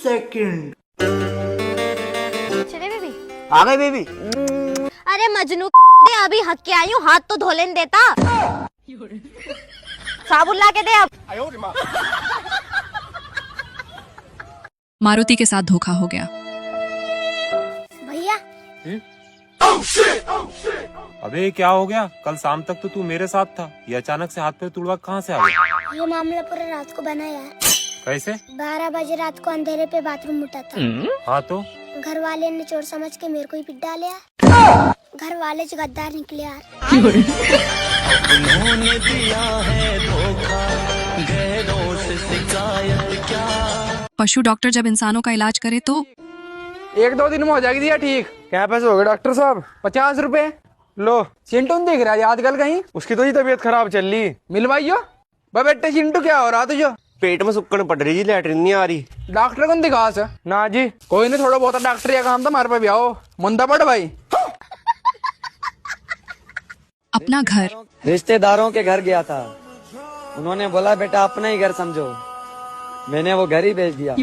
Second. चले baby. आ गए baby. अरे मजनू दे, अभी हक के आई हूँ, हाथ तो धो लेने देता। साबुन ला के दे अब। मारुति के साथ धोखा हो गया। भैया अबे क्या हो गया? कल शाम तक तो तू मेरे साथ था, ये अचानक से हाथ पे तुड़वा कहाँ से आ गया? ये मामला पूरा रात को बना यार। कैसे? 12 बजे रात को अंधेरे पे बाथरूम उठा था। हाँ तो घर वाले ने चोर समझ के मेरे को ही पिट डाले यार। घर वाले गद्दार निकले यार। उन्होंने दिया है धोखा, गैरों से शिकायत क्या। पशु डॉक्टर जब इंसानों का इलाज करे तो 1-2 दिन में हो जाएगी दिया ठीक। क्या पैसे हो गए डॉक्टर साहब? 50 रुपए लो। चिंटू दिख रहा है आजकल कहीं? उसकी तो ही तबीयत खराब चल रही। मिलवाइयो बेटे। चिंटू क्या हो रहा तुझे? पेट में सुक्कन पड़ रही जी, लैटरिन नहीं आ रही। डॉक्टर को दिखा से ना जी। कोई नहीं, थोड़ा बहुत डॉक्टर या काम तो हमारे पे भी आओ। मुंदा पड़ भाई। अपना घर। रिश्तेदारों के घर गया था, उन्होंने बोला बेटा अपना ही घर समझो, मैंने वो घर ही भेज दिया।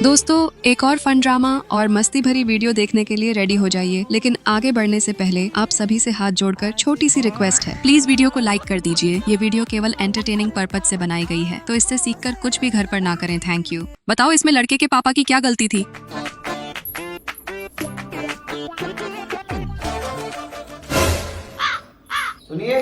दोस्तों, एक और फन ड्रामा और मस्ती भरी वीडियो देखने के लिए रेडी हो जाइए। लेकिन आगे बढ़ने से पहले आप सभी से हाथ जोड़कर छोटी सी रिक्वेस्ट है, प्लीज वीडियो को लाइक कर दीजिए। ये वीडियो केवल एंटरटेनिंग पर्पज से बनाई गई है, तो इससे सीखकर कुछ भी घर पर ना करें। Thank you. बताओ इसमें लड़के के पापा की क्या गलती थी? सुनिए,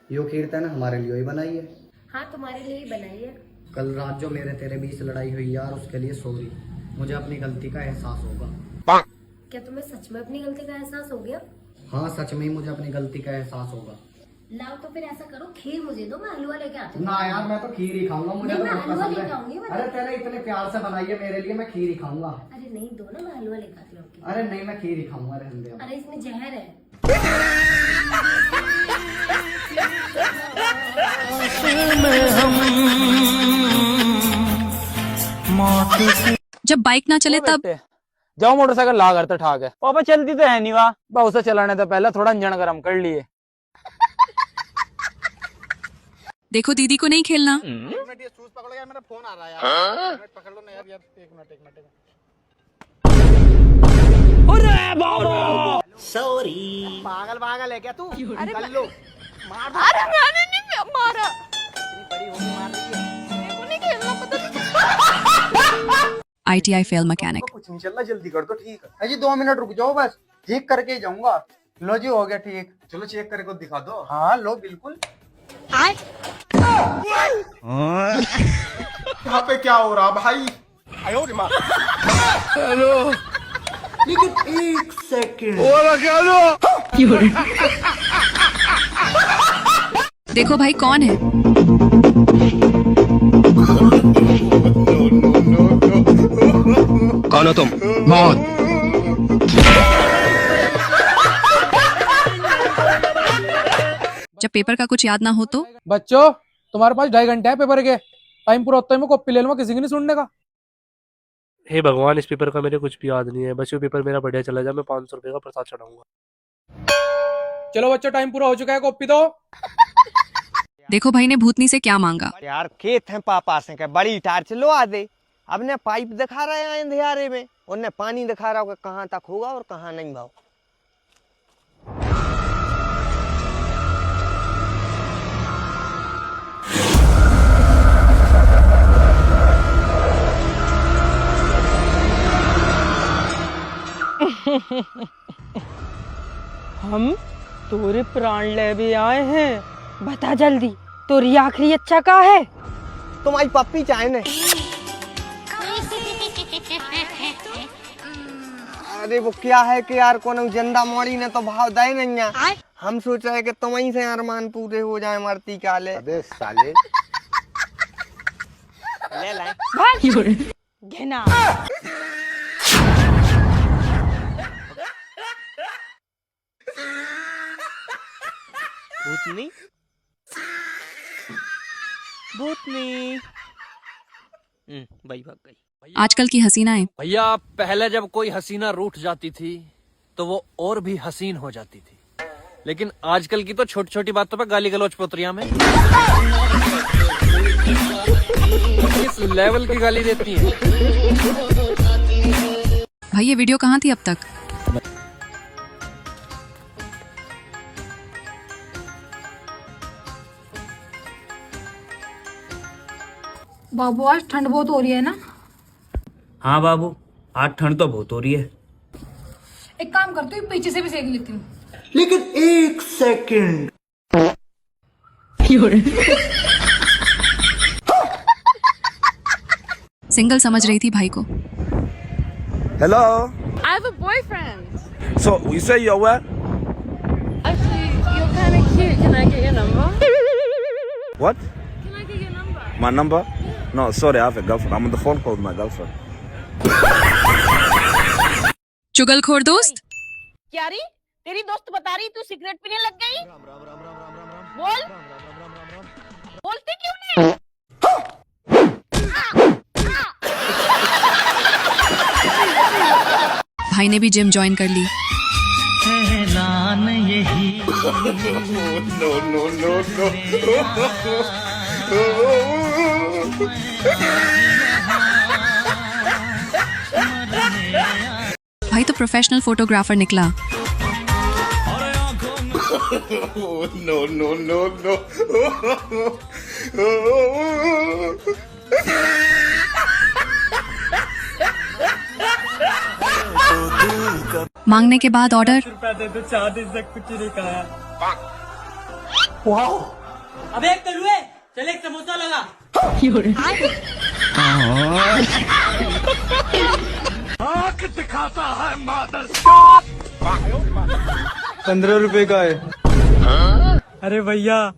यो कीर्तन हमारे लिए ही बनाई है। हाँ, तुम्हारे लिए ही बनाई है। कल रात जो मेरे तेरे बीच लड़ाई हुई यार, उसके लिए सॉरी। मुझे अपनी गलती का एहसास होगा। क्या तुम्हें सच में अपनी गलती का एहसास हो गया? हाँ, सच में ही मुझे अपनी गलती का एहसास होगा। लाओ तो फिर ऐसा करो, खीर मुझे दो, मैं हलवा लेके आती हूँ। ना यार, मैं तो खीर ही खाऊंगा। मुझे नहीं, तो मैं बहुत हलवा पसंद लेके है। आऊंगी। अरे तेरे इतने प्यार से बनाई है मेरे लिए, मैं खीर ही खाऊंगा। अरे नहीं, दो ना, मैं हलवा लेके आती हूँ आपके लिए। अरे नहीं, मैं खीर ही खाऊंगा। रहने दे अब। अरे इसमें जहर है। जब बाइक ना चले तब जाओ मोटरसाइकिल ला करते ठाक है। पापा चलती तो है नहीं वाह। बहुत से चलाने तो पहले थोड़ा इंजन गर्म कर लिए। देखो दीदी को नहीं खेलना। शूज पकड़ो यार, मेरा फोन आ रहा है यार। पकड़ लो ना यार। एक मिनट। सॉरी। पागल है क्या तू? कर लो। मार दो। अरे मैंने नहीं मारा। इतनी बड़ी होगी मार रही है। मेरे को नहीं खेलना, पता नहीं। ITI fail mechanic. कुछ नहीं चल रहा, जल्दी कर दो। ठीक है अजी 2 मिनट रुक जाओ बस, ठीक करके ही जाऊंगा। लो जी, हो गया ठीक। चलो चेक करके दिखा दो। हाँ लो, बिल्कुल। यहाँ पे क्या हो रहा भाई? हेलो, लेकिन 1 सेकंड। देखो भाई कौन है। कौन हो तुम? मौत। जब पेपर का कुछ याद ना हो तो बच्चों, तुम्हारे पास 2.5 घंटे है पेपर के। टाइम पूरा होता है, मैं कॉपी ले लूंगा, किसी की नहीं सुनने का। हे भगवान, इस पेपर का मेरे कुछ भी याद नहीं है। बच्चों पेपर मेरा बढ़िया चला जाए, मैं 500 रुपए का प्रसाद चढ़ाऊंगा। चलो बच्चों, टाइम पूरा हो चुका है, कॉपी दो। देखो भाई ने भूतनी से क्या मांगा। यार खेत है पापा से क्या बड़ी टार चलो आ दे। अब ने पाइप दिखा रहे हैं अंधेरे में, उनने पानी दिखा रहा होगा कहाँ तक होगा और कहाँ नहीं भाव। हम तोरे प्राण ले भी आए हैं, बता जल्दी, तोरी आखिरी अच्छा का है? तुम्हारी पप्पी चाहे ने। अरे वो क्या है कि यार कोनो जिंदा मोड़ी ने तो भाव दे नहीं है। हम सोच रहे कि तुम्हीं से अरमान पूरे हो जाए मरती काले। अबे साले ले लाए घिना। भूतनी भाई भाग गई। आजकल की हसीनाएं। भैया, पहले जब कोई हसीना रूठ जाती थी तो वो और भी हसीन हो जाती थी। लेकिन आजकल की तो छोटी छोटी बातों पे गाली गलौज पोतरिया में इस लेवल की गाली देती है। भाई ये वीडियो कहाँ थी अब तक? बाबू आज ठंड बहुत हो रही है ना? हाँ बाबू, आज ठंड तो बहुत हो रही है। एक काम करती हूँ, पीछे से भी सेक लेती हूँ। लेकिन एक सेकंड, सिंगल समझ रही थी भाई को। Hello. I have a boyfriend. So you say you're where? Actually, you're kind of cute. Can I get your number? What? Can I get your number? My number? No, sorry, I have a girlfriend. I'm on the phone call with my girlfriend. चुगलखोर दोस्त। क्या री? तेरी दोस्त बता रही तू cigarette पीने लग गई? बोल। बोलती क्यों नहीं? भाई ने भी जिम ज्वाइन कर ली। ऐलान यही भाई तो प्रोफेशनल फोटोग्राफर निकला। मांगने के बाद ऑर्डर। तो 4 दिन तक कुछ नहीं खाया। अबे एक तलुए, चल एक समोसा लगा। 15 रुपए का है। अरे भैया,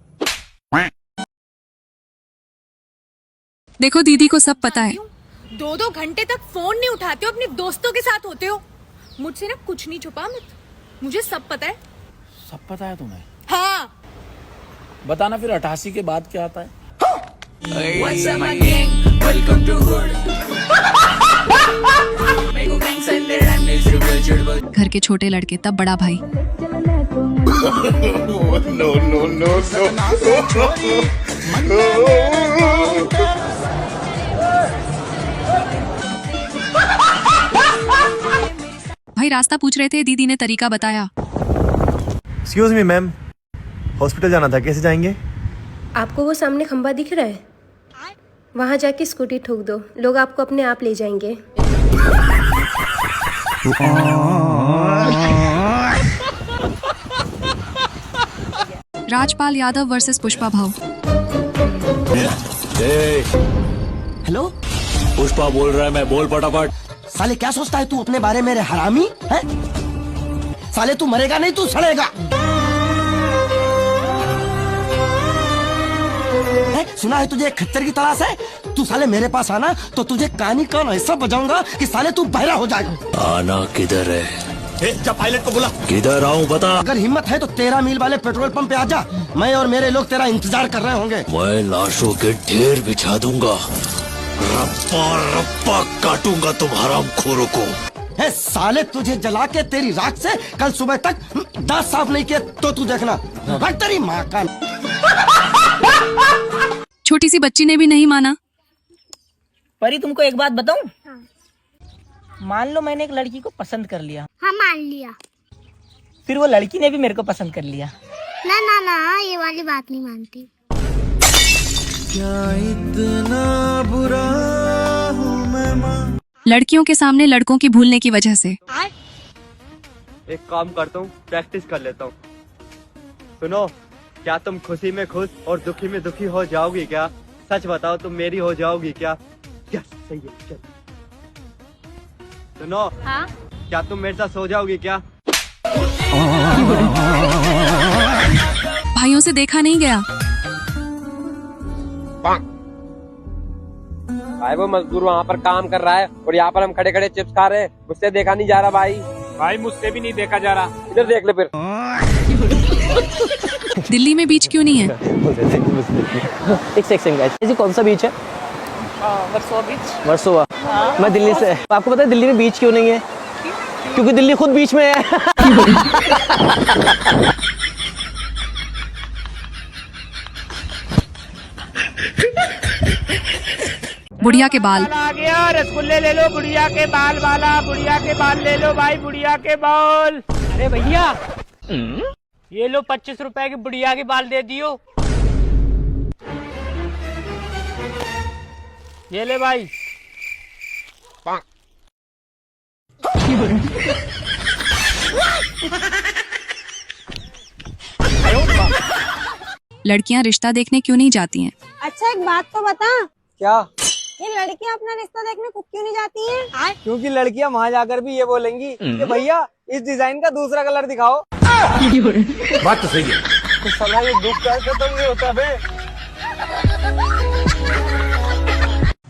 देखो दीदी को सब पता है। 2-2 घंटे तक फोन नहीं उठाते हो, अपने दोस्तों के साथ होते हो। मुझसे ना कुछ नहीं छुपा मत, मुझे सब पता है। सब पता है तुम्हें? हाँ। बताना फिर 88 के बाद क्या आता है? घर के छोटे लड़के तब बड़ा भाई। भाई रास्ता पूछ रहे थे, दीदी ने तरीका बताया। एक्सक्यूज मी मैम, हॉस्पिटल जाना था, कैसे जाएंगे? आपको वो सामने खंबा दिख रहा है, वहां जाके स्कूटी ठोक दो, लोग आपको अपने आप ले जाएंगे। राजपाल यादव वर्सेस पुष्पा भाव। हेलो, पुष्पा बोल रहा है, मैं बोल फटाफट। साले क्या सोचता है तू अपने बारे में, हरामी है? साले तू मरेगा नहीं, तू सड़ेगा। सुना है तुझे खच्चर की तलाश है? तू साले मेरे पास आना तो तुझे कानी कान ऐसा बजाऊंगा कि साले तू बहरा हो जाएगा। आना किधर है? जब पायलट को बुला। किधर आऊं बता। अगर हिम्मत है तो 13 मील वाले पेट्रोल पंप पे आजा, मैं और मेरे लोग तेरा इंतजार कर रहे होंगे। मैं लाशों के ढेर बिछा दूंगा, रप्पा रप्पा काटूंगा तुम हरामखोरों को। है साले, तुझे जला के तेरी राख से कल सुबह तक दांत साफ नहीं किए तो तू देखना, रख तेरी माँ का। छोटी सी बच्ची ने भी नहीं माना। परी तुमको एक बात बताऊं? हाँ। मान लो मैंने एक लड़की को पसंद कर लिया। हाँ मान लिया। फिर वो लड़की ने भी मेरे को पसंद कर लिया। ना ना ना, ये वाली बात नहीं मानती। क्या इतना बुरा हूँ मैं माँ? लड़कियों के सामने लड़कों की भूलने की वजह से। एक काम करता हूँ, प्रैक्टिस कर लेता हूँ। सुनो, क्या तुम खुशी में खुश और दुखी में दुखी हो जाओगी क्या? सच बताओ, तुम मेरी हो जाओगी क्या? यस, सही है, चल। सुनो, हाँ? क्या तुम मेरे साथ सो जाओगी क्या? भाइयों से देखा नहीं गया। भाई वो मजदूर वहाँ पर काम कर रहा है और यहाँ पर हम खड़े खड़े चिप्स खा रहे हैं, मुझसे देखा नहीं जा रहा भाई। भाई मुझसे भी नहीं देखा जा रहा। इधर देख ले फिर। दिल्ली में बीच क्यों नहीं है? एक सेकंड गाइस, ये कौन सा बीच है? वर्सोवा बीच। वर्सोवा। मैं दिल्ली से। आपको पता है दिल्ली में बीच क्यों नहीं है? क्योंकि दिल्ली खुद बीच में है। बुढ़िया के बाल। आ गया, रसगुल्ले ले लो, बुढ़िया के बाल वाला, बुढ़िया के बाल ले लो भाई, बुढ़िया के बाल। अरे भैया ये लो 25 रुपए की बुढ़िया के बाल दे दियो। ये ले भाई। लड़कियां रिश्ता देखने क्यों नहीं जाती हैं? अच्छा एक बात तो बता, क्या? ये लड़कियां अपना रिश्ता देखने को क्यों नहीं जाती हैं? क्योंकि लड़कियां वहाँ जाकर भी ये बोलेंगी कि भैया इस डिजाइन का दूसरा कलर दिखाओ। बात तो सही है। तो साला ये दुख कैसे खत्म नहीं होता बे?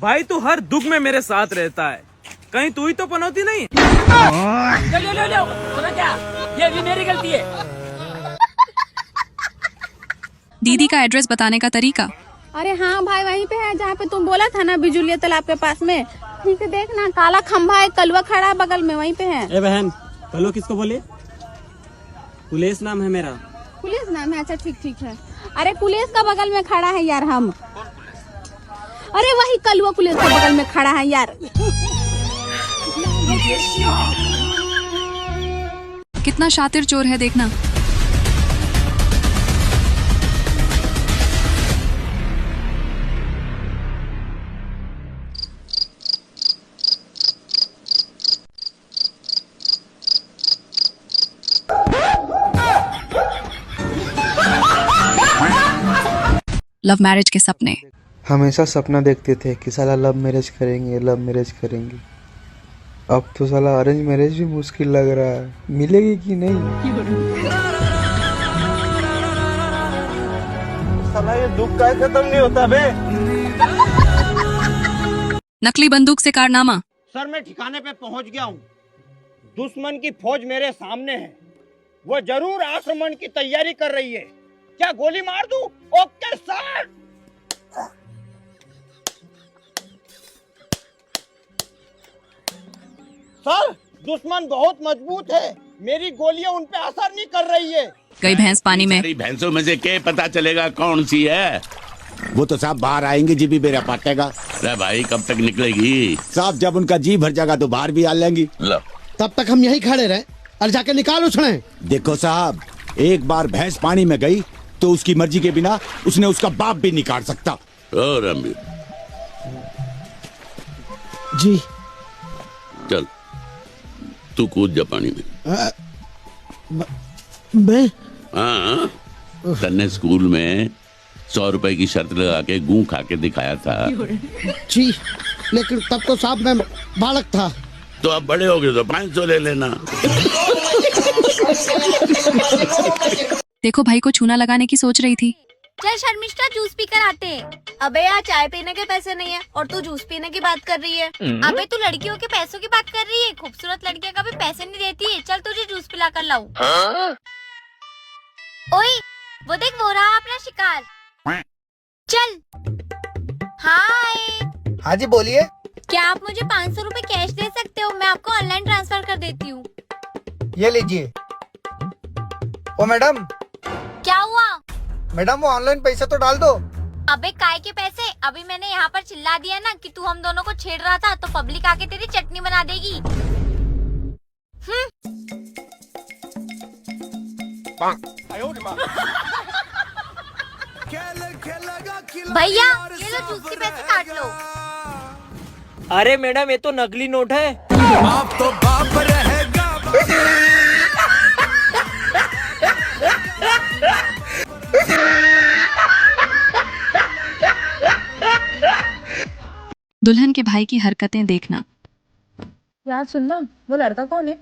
भाई तू हर दुख में मेरे साथ रहता है, कहीं तू ही तो पनौती नहीं। सुना क्या? ये भी मेरी गलती है। दीदी का एड्रेस बताने का तरीका। अरे हाँ भाई वहीं पे है जहाँ पे तुम बोला था ना, बिजुलिया तालाब के पास में। ठीक है देखना, काला खंभा है, कलवा खड़ा है बगल में, वहीं पे है। ए बहन, कलो किसको बोले? कुलेश नाम है मेरा। पुलिस नाम है? अच्छा ठीक ठीक है। अरे पुलिस का बगल में खड़ा है यार हम। अरे वही कलवा पुलिस के बगल में खड़ा है यार। कितना शातिर चोर है देखना। लव मैरिज के सपने। हमेशा सपना देखते थे कि साला लव मैरिज करेंगे, लव मैरिज करेंगे। अब तो साला अरेंज मैरिज भी मुश्किल लग रहा है, मिलेगी कि नहीं। साला ये दुख का खत्म नहीं होता बे। नकली बंदूक से कारनामा। सर मैं ठिकाने पे पहुंच गया हूँ, दुश्मन की फौज मेरे सामने है, वो जरूर आक्रमण की तैयारी कर रही है। क्या गोली मार दूं? Okay sir. सर दुश्मन बहुत मजबूत है, मेरी गोलियां उन पे असर नहीं कर रही है। गई भैंस पानी में। भैंसों में से क्या पता चलेगा कौन सी है? वो तो साहब बाहर आएंगे जी भी मेरा पाटेगा। अरे भाई कब तक निकलेगी? साहब जब उनका जी भर जाएगा तो बाहर भी आ लेंगी। तब तक हम यहीं खड़े रहे और जाके निकालो छड़े। देखो साहब, एक बार भैंस पानी में गई तो उसकी मर्जी के बिना उसने उसका बाप भी निकाल सकता। और जी चल तू कूद जा पानी में। मैं हाँ, तन्ने स्कूल में 100 रुपए की शर्त लगा के गूं खा के दिखाया था। जी लेकिन तब तो साहब मैं बालक था। तो अब बड़े हो गए तो 500 ले लेना। देखो भाई को छूना लगाने की सोच रही थी। चल शर्मिष्ठा जूस पीकर आते हैं। अबे यार चाय पीने के पैसे नहीं है और तू जूस पीने की बात कर रही है। अबे तू लड़कियों के पैसों की बात कर रही है, खूबसूरत लड़कियां कभी पैसे नहीं देती है। चल तुझे जूस पिला कर लाऊं। ओए वो देख वो रहा अपना शिकार। चल। हाय। हाँ जी बोलिए। क्या आप मुझे 500 रुपए कैश दे सकते हो? मैं आपको ऑनलाइन ट्रांसफर कर देती हूँ। ये लीजिए। ओ मैडम। क्या हुआ? मैडम वो ऑनलाइन पैसा तो डाल दो। अबे काय के पैसे? अभी मैंने यहाँ पर चिल्ला दिया ना कि तू हम दोनों को छेड़ रहा था, तो पब्लिक आके तेरी चटनी बना देगी। भैया ये लो जूस के पैसे काट लो। अरे मैडम ये तो नकली नोट है। बाप तो बाप रहेगा। दुल्हन के भाई की हरकतें देखना। यार सुनना, वो लड़का कौन है?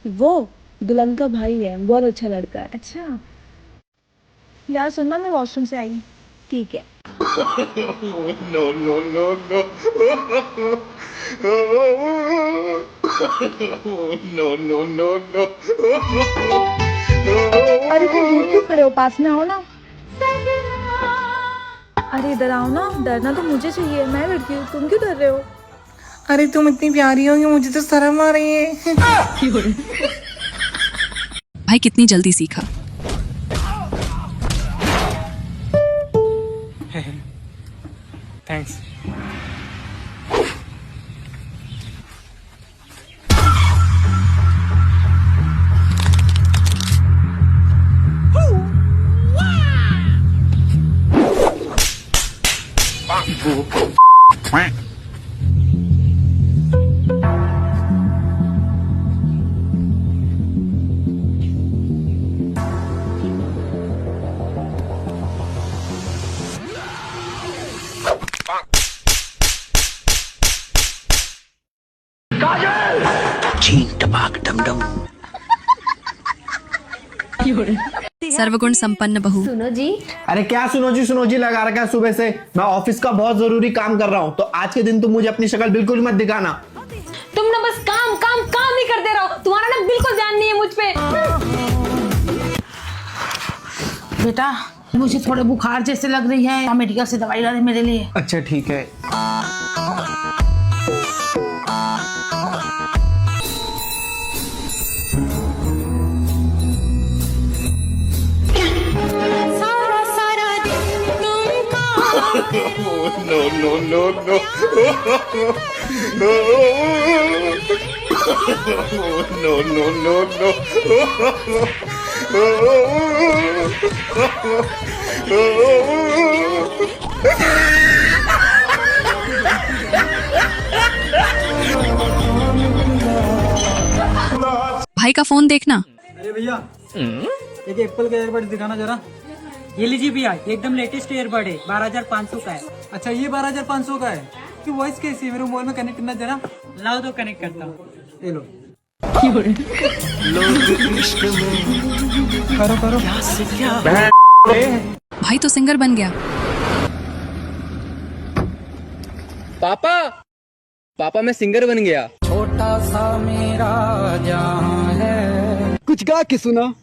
वो दुल्हन का भाई है, बहुत अच्छा लड़का है। अच्छा यार सुनना, मैं वॉशरूम से आई। ठीक है। No no no no no no no no. अरे तुम दूर क्यों खड़े हो? पास में आओ ना। अरे इधर आओ ना। डरना तो मुझे चाहिए, मैं लड़की हूँ, तुम क्यों डर रहे हो? अरे तुम इतनी प्यारी हो कि मुझे तो शर्म आ रही है। भाई कितनी जल्दी सीखा। थैंक्स। सर्वगुण संपन्न बहू। सुनो जी, अरे क्या सुनो जी लगा रखा है सुबह से। मैं ऑफिस का बहुत जरूरी काम कर रहा हूँ, तो आज के दिन तुम मुझे अपनी शक्ल बिल्कुल मत दिखाना। तुम ना बस काम काम काम ही करते रहो, तुम्हारा ना बिल्कुल ध्यान नहीं है मुझ पे। बेटा मुझे थोड़े बुखार जैसे लग रही है, मेडिकल से दवाई ला दे मेरे लिए। अच्छा ठीक है। भाई का फोन देखना। अरे भैया एक एप्पल का एयरबड दिखाना जरा। ये लीजिए भैया, एकदम लेटेस्ट एयरबड है, 12,500 का है। अच्छा ये 12,500 का है। कि वॉइस कैसी है, मेरे मोबाइल में कनेक्ट करना जरा। लाओ तो कनेक्ट करता हूँ, ले लो। करो भाई तो सिंगर बन गया। पापा मैं सिंगर बन गया। छोटा सा मेरा जहां है। कुछ गा के सुना।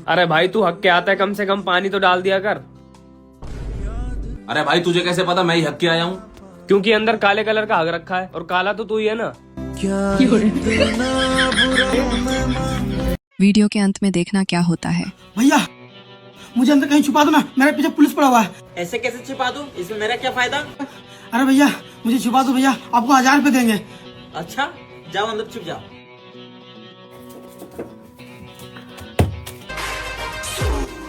अरे भाई तू हक के आता है, कम से कम पानी तो डाल दिया कर। अरे भाई तुझे कैसे पता मैं ही हक के आया हूँ? क्योंकि अंदर काले कलर का हक रखा है, और काला तो तू ही है ना। वीडियो के अंत में देखना क्या होता है। भैया मुझे अंदर कहीं छुपा दो ना, मेरे पीछे पुलिस पड़ा हुआ है। ऐसे कैसे छिपा दूं? इसमें मेरा क्या फायदा? अरे भैया मुझे छुपा दो भैया, आपको 1000 रुपए देंगे। अच्छा जाओ अंदर छुप जाओ।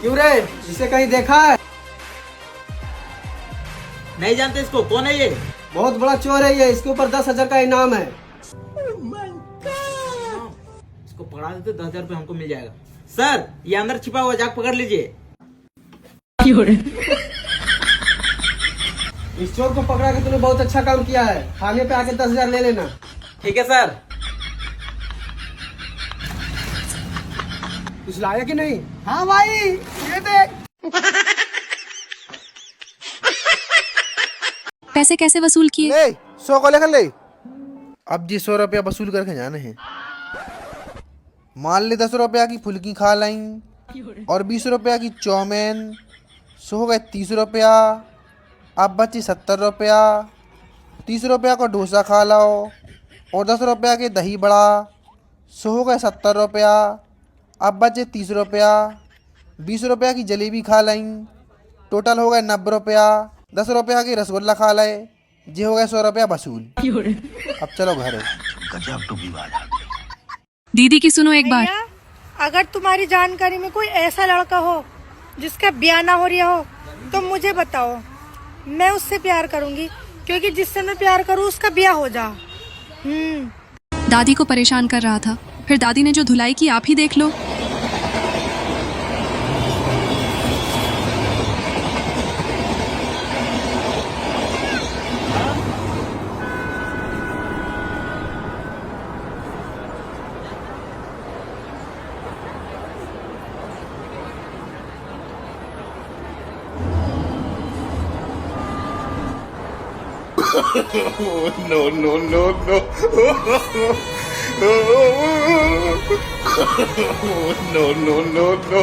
क्यों रे, इसे कहीं देखा है? नहीं जानते इसको, कौन है ये? बहुत बड़ा चोर है ये, इसके ऊपर 10,000 का इनाम है। इसको पकड़ा देते 10,000 रुपए हमको मिल जाएगा। सर ये अंदर छिपा हुआ, जाके पकड़ लीजिए। इस चोर को पकड़ा के तूने बहुत अच्छा काम किया है, थाने पे आके 10,000 ले लेना। ठीक है सर। कुछ लाया कि नहीं? हाँ भाई ये देख। पैसे कैसे वसूल किए? ले 100 को लेकर ले। अब जी 100 रुपया वसूल करके जाने हैं। मान ले 10 रुपया की फुल्की खा लाई और 20 रुपया की चौमेन, सो हो गए 30 रुपया। अब बची 70 रुपया। 30 रुपया का डोसा खा लाओ और 10 रुपया के दही बड़ा, सो हो गए 70 रुपया। अब बचे 30 रुपया। 20 रुपया की जलेबी खा लाई, टोटल हो गए 90 रुपया। 10 रुपया की रसगुल्ला खा लाए, ये हो गए 100 रुपया वसूल। अब चलो घर। दीदी की सुनो एक बार। अगर तुम्हारी जानकारी में कोई ऐसा लड़का हो जिसका ब्याह ना हो रहा हो तो मुझे बताओ, मैं उससे प्यार करूंगी, क्योंकि जिससे मैं प्यार करूं उसका ब्याह हो जा। दादी को परेशान कर रहा था, फिर दादी ने जो धुलाई की आप ही देख लो। No, no, no, no. No, no, no, no.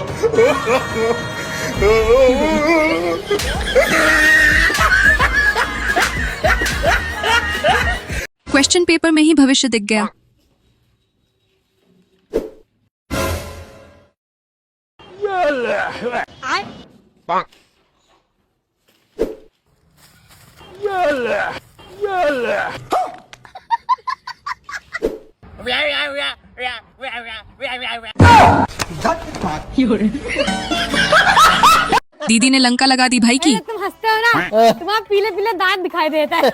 Question paper में ही भविष्य दिख गया। दीदी ने लंका लगा दी भाई की। तुम हंसते हो ना, तुम्हारा पीले पीले दांत दिखाई देता है।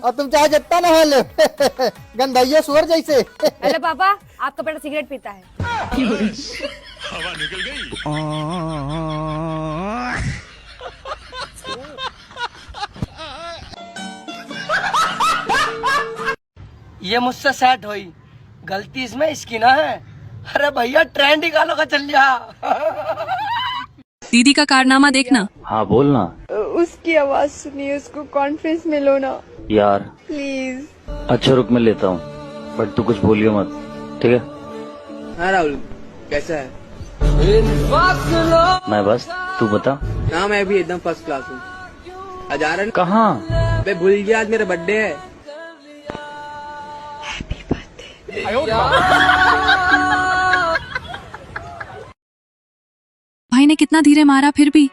और तुम चाहे जितना ना हल गंधाइया सुअर जैसे। अरे पापा, आपका बेटा सिगरेट पीता है। हवा निकल गई। ये मुझसे सेट हुई, गलती इसमें इसकी ना है। अरे भैया ट्रेंड ही गालों का चल जा। दीदी का कारनामा देखना। हाँ बोलना। उसकी आवाज सुनिए, उसको कॉन्फ्रेंस में लो ना यार प्लीज। अच्छा रुक मैं लेता हूँ, बट तू कुछ बोलियो मत, ठीक है? हाँ राहुल, कैसा है? मैं बस, तू बता। हाँ मैं भी एकदम फर्स्ट क्लास हूँ। हजार कहाँ? मैं भूल गया, आज मेरा बर्थडे है। भाई ने कितना धीरे मारा फिर भी।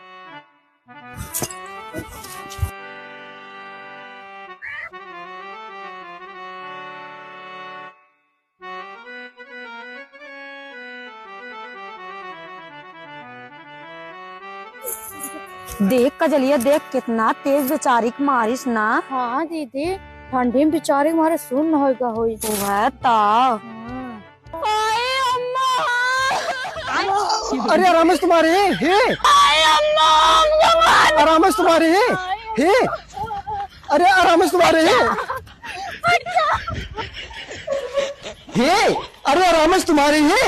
देख कजलिया, देख कितना तेज बेचारी की मारिश ना। हाँ दीदी, ठंडी में बेचारी मारे सुन होगा होई। अरे आराम से तुम्हारे हे, आराम से तुम्हारे हे, अरे आराम से तुम्हारे हे, अरे आराम से तुम्हारे हे,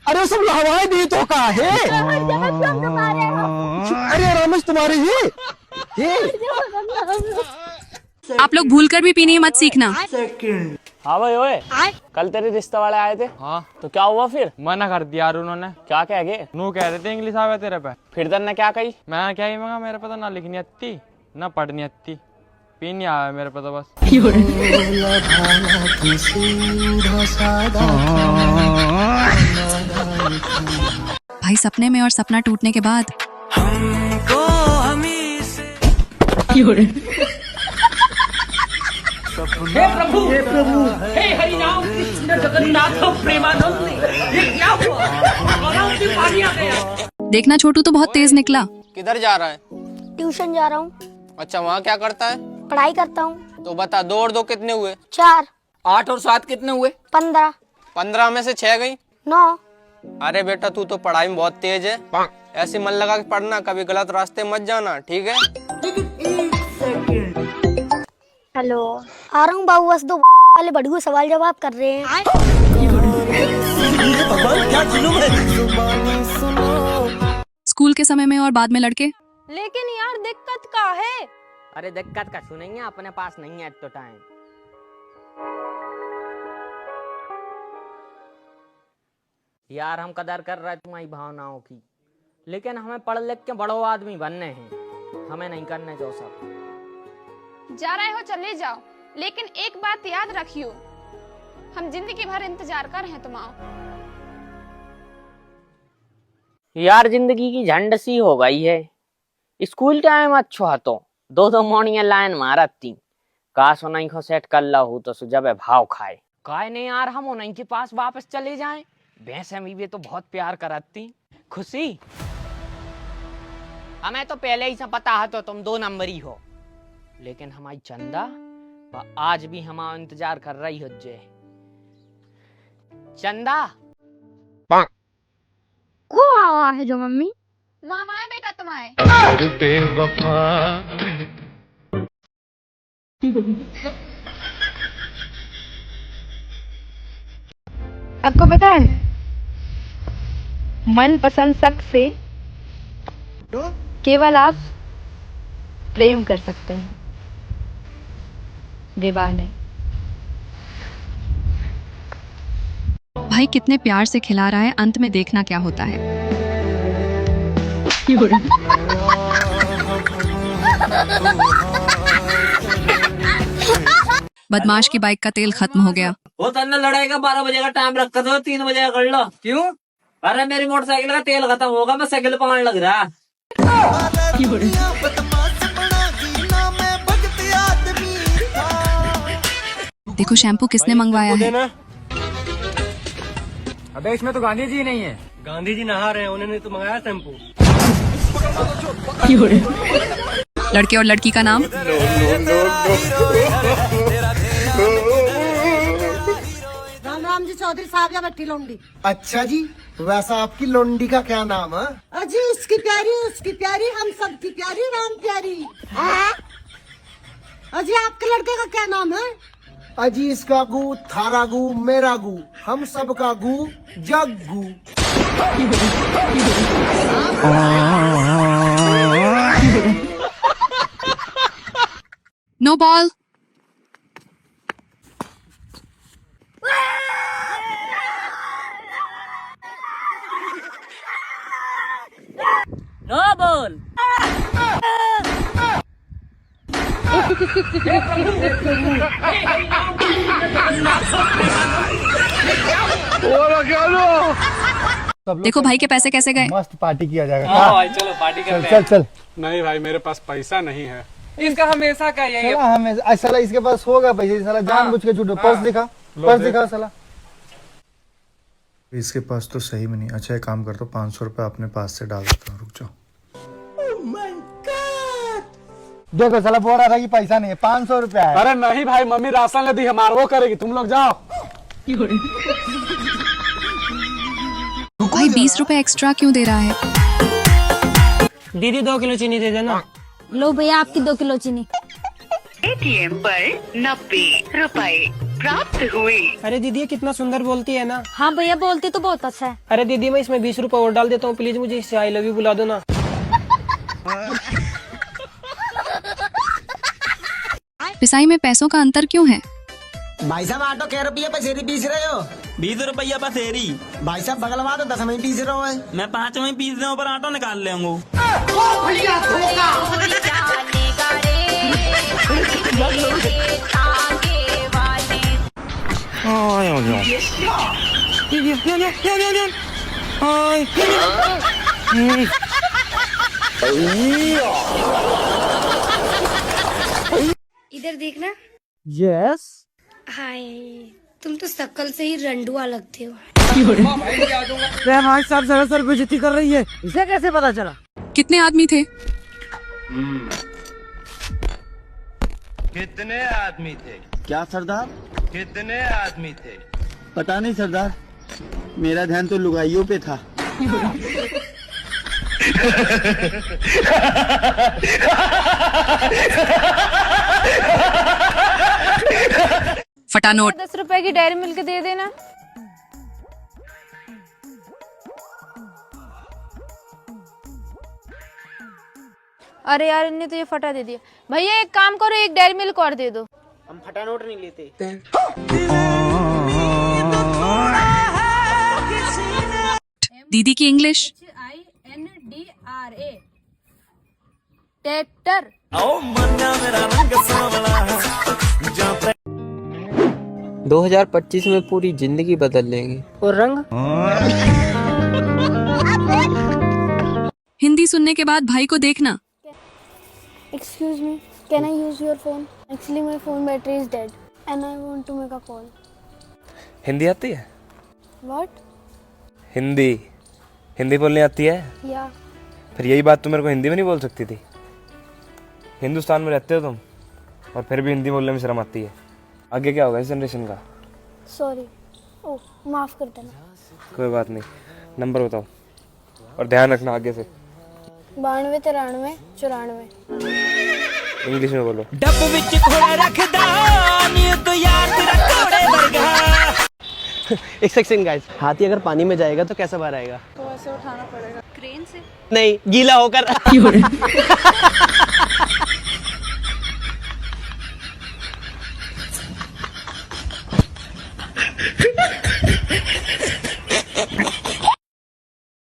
अरे सब हवाएं दी तो का है, अरे आराम से तुम्हारे हे। आप लोग भूलकर भी पीने मत सीखना। हाँ भाई ओए, कल तेरे रिश्ते वाले आए थे। हाँ तो क्या हुआ फिर? मना कर दिया यार उन्होंने। क्या कह गए? नू कह रहे थे इंग्लिश आवे तेरे पे। फिर ने क्या कही? मैं क्या ही मंगा, मेरे पे तो ना लिखनी आती ना पढ़नी आती, पीनी आवे मेरे पे तो बस। भाई सपने में और सपना टूटने के बाद हे प्रभु, हे हरि राम कृष्ण जगन्नाथ प्रेमानंद, ये क्या हुआ? गलाव में पानी आ गया। देखना छोटू तो बहुत तेज निकला। किधर जा रहा है? ट्यूशन जा रहा हूँ। अच्छा, वहाँ क्या करता है? पढ़ाई करता हूँ। तो बता, 2 और 2 कितने हुए? 4। 8 और 7 कितने हुए? 15। 15 में से 6 गई। 9। अरे बेटा, तू तो पढ़ाई में बहुत तेज है, ऐसे मन लगा के पढ़ना, कभी गलत रास्ते मत जाना, ठीक है? हेलो, आ रहा हूँ बाबू, बस 2 वाले बड़गू सवाल जवाब कर रहे हैं। स्कूल के समय में और बाद में लड़के। लेकिन यार दिक्कत क्या है? अरे दिक्कत का सुनेंगे, अपने पास नहीं है तो टाइम। यार हम कदर कर रहे तुम्हारी भावनाओं की, लेकिन हमें पढ़ लिख के बड़ो आदमी बनने हैं, हमें नहीं करने जो सब। जा रहे हो चले जाओ, लेकिन एक बात याद रखियो, हम जिंदगी भर इंतजार कर रहे हैं तुम्हारा। यार जिंदगी की झंड सी हो गई है। स्कूल टाइम अच्छा तो 2 मॉर्निंग लाइन मारती, काश उन्हीं को सेट कर ला हो तो जब भाव खाए। काय नहीं यार, हम उन्हीं के पास वापस चले जाएं। भैंस भी तो बहुत प्यार करती। खुशी, हमें तो पहले ही से पता है तो तुम 2 नंबरी हो, लेकिन हमारी चंदा आज भी हमारा इंतजार कर रही हो। जे चंदा को आवा है जो मम्मी? मामा है बेटा तुम्हारे। आपको पता है, मनपसंद शख्स से केवल आप प्रेम कर सकते हैं, विवाह नहीं। भाई कितने प्यार से खिला रहा है, अंत में देखना क्या होता है। बदमाश की बाइक का तेल खत्म हो गया। वो तन्ना लड़ाई का 12 बजे का टाइम रखा था, 3 बजे का कर लो। क्यों? अरे मेरी मोटरसाइकिल का तेल खत्म होगा, मैं साइकिल पकड़ने लग रहा। देखो शैम्पू किसने मंगवाया है। अबे इसमें तो गांधी जी नहीं है। गांधी जी नहा रहे हैं, उन्होंने तो मंगाया शैम्पू। लड़के और लड़की का नाम। राम राम जी चौधरी साहब या बट्टी लोंडी। अच्छा जी, वैसा आपकी लोंडी का क्या नाम है? अजी उसकी प्यारी हम सबकी प्यारी राम प्यारी। अजी आपके लड़के का क्या नाम है? अजी इसका गु थारा गु मेरा गु, हम सबका गु Jaggu. No ball. No ball. देखो भाई के पैसे कैसे गए। मस्त पार्टी किया जाएगा। हाँ भाई चलो पार्टी करते हैं। चल। नहीं भाई मेरे पास पैसा नहीं है। इसका हमेशा का यही है। हमें साला इसके पास होगा पैसे, साला जानबूझ के झूठ। पर्स दिखा साला। इसके पास तो सही में नहीं। अच्छा एक काम करता हूँ, 500 रुपए अपने पास से डाल देता हूँ। रुक जाओ। देखो साला बोल रहा था कि पैसा नहीं है, 500 रुपया है। अरे नहीं भाई, मम्मी राशन ले दी हमारा, वो करेगी, तुम लोग जाओ। भाई 20 रुपए एक्स्ट्रा क्यों दे रहा है। दीदी 2 किलो चीनी दे देना। लो भैया आपकी 2 किलो चीनी। ATM पर 90 रुपए प्राप्त हुए। अरे दीदी ये कितना सुंदर बोलती है ना। हाँ भैया बोलते तो बहुत अच्छा है। अरे दीदी मैं इसमें 20 रुपए और डाल देता हूँ, प्लीज मुझे इससे आई लव यू बुला दो ना। पिसाई में पैसों का अंतर क्यों है। भाई साहब ऑटो कै रुपये पसेरी पीस रहे हो? 20 रुपया पसेरी। भाई साहब बगल में तो 10 में पीस रहे हो है। मैं 5 में पीस रहा हूँ, पर ऑटो निकाल लेंगे। इधर देखना। यस। हाय, तुम तो शक्ल से ही रंडुआ लगते हो। भाई साहब सर बेइज्जती कर रही है, इसे कैसे पता चला? कितने आदमी थे। कितने आदमी थे? क्या सरदार? कितने आदमी थे? पता नहीं सरदार, मेरा ध्यान तो लुगाइयों पे था। फटा नोट। 10 रुपए की डेयरी मिल्क दे देना। अरे यार इनने तो ये फटा दे दिया। भैया एक काम करो, एक डेयरी मिल्क और दे दो। हम फटा नोट नहीं लेते। दीदी की इंग्लिश। INDRA tractor. 2025 में पूरी जिंदगी बदल लेंगे। और रंग? हिंदी सुनने के बाद भाई को देखना। Excuse me, can I use your phone? Actually my phone battery is dead and I want to make a call. Hindi आती है? What? हिंदी बोलनी आती है? Yeah. फिर यही बात तुम मेरे को हिंदी में नहीं बोल सकती थी। हिंदुस्तान में रहते हो तुम और फिर भी हिंदी बोलने में शर्म आती है। आगे क्या होगा इस जनरेशन का? Sorry. Oh, माफ कर देना। कोई बात नहीं, नंबर बताओ और ध्यान रखना आगे से। 92 93 94। इंग्लिश में बोलो। डब्बू विच घोड़ा रखदा नी तो यार तेरा घोड़े वर्गा। एक सेकंड गाइस, हाथी अगर पानी में जाएगा तो कैसे बाहर आएगा? तो ऐसे उठाना पड़ेगा क्रेन से। नहीं, गीला होकर।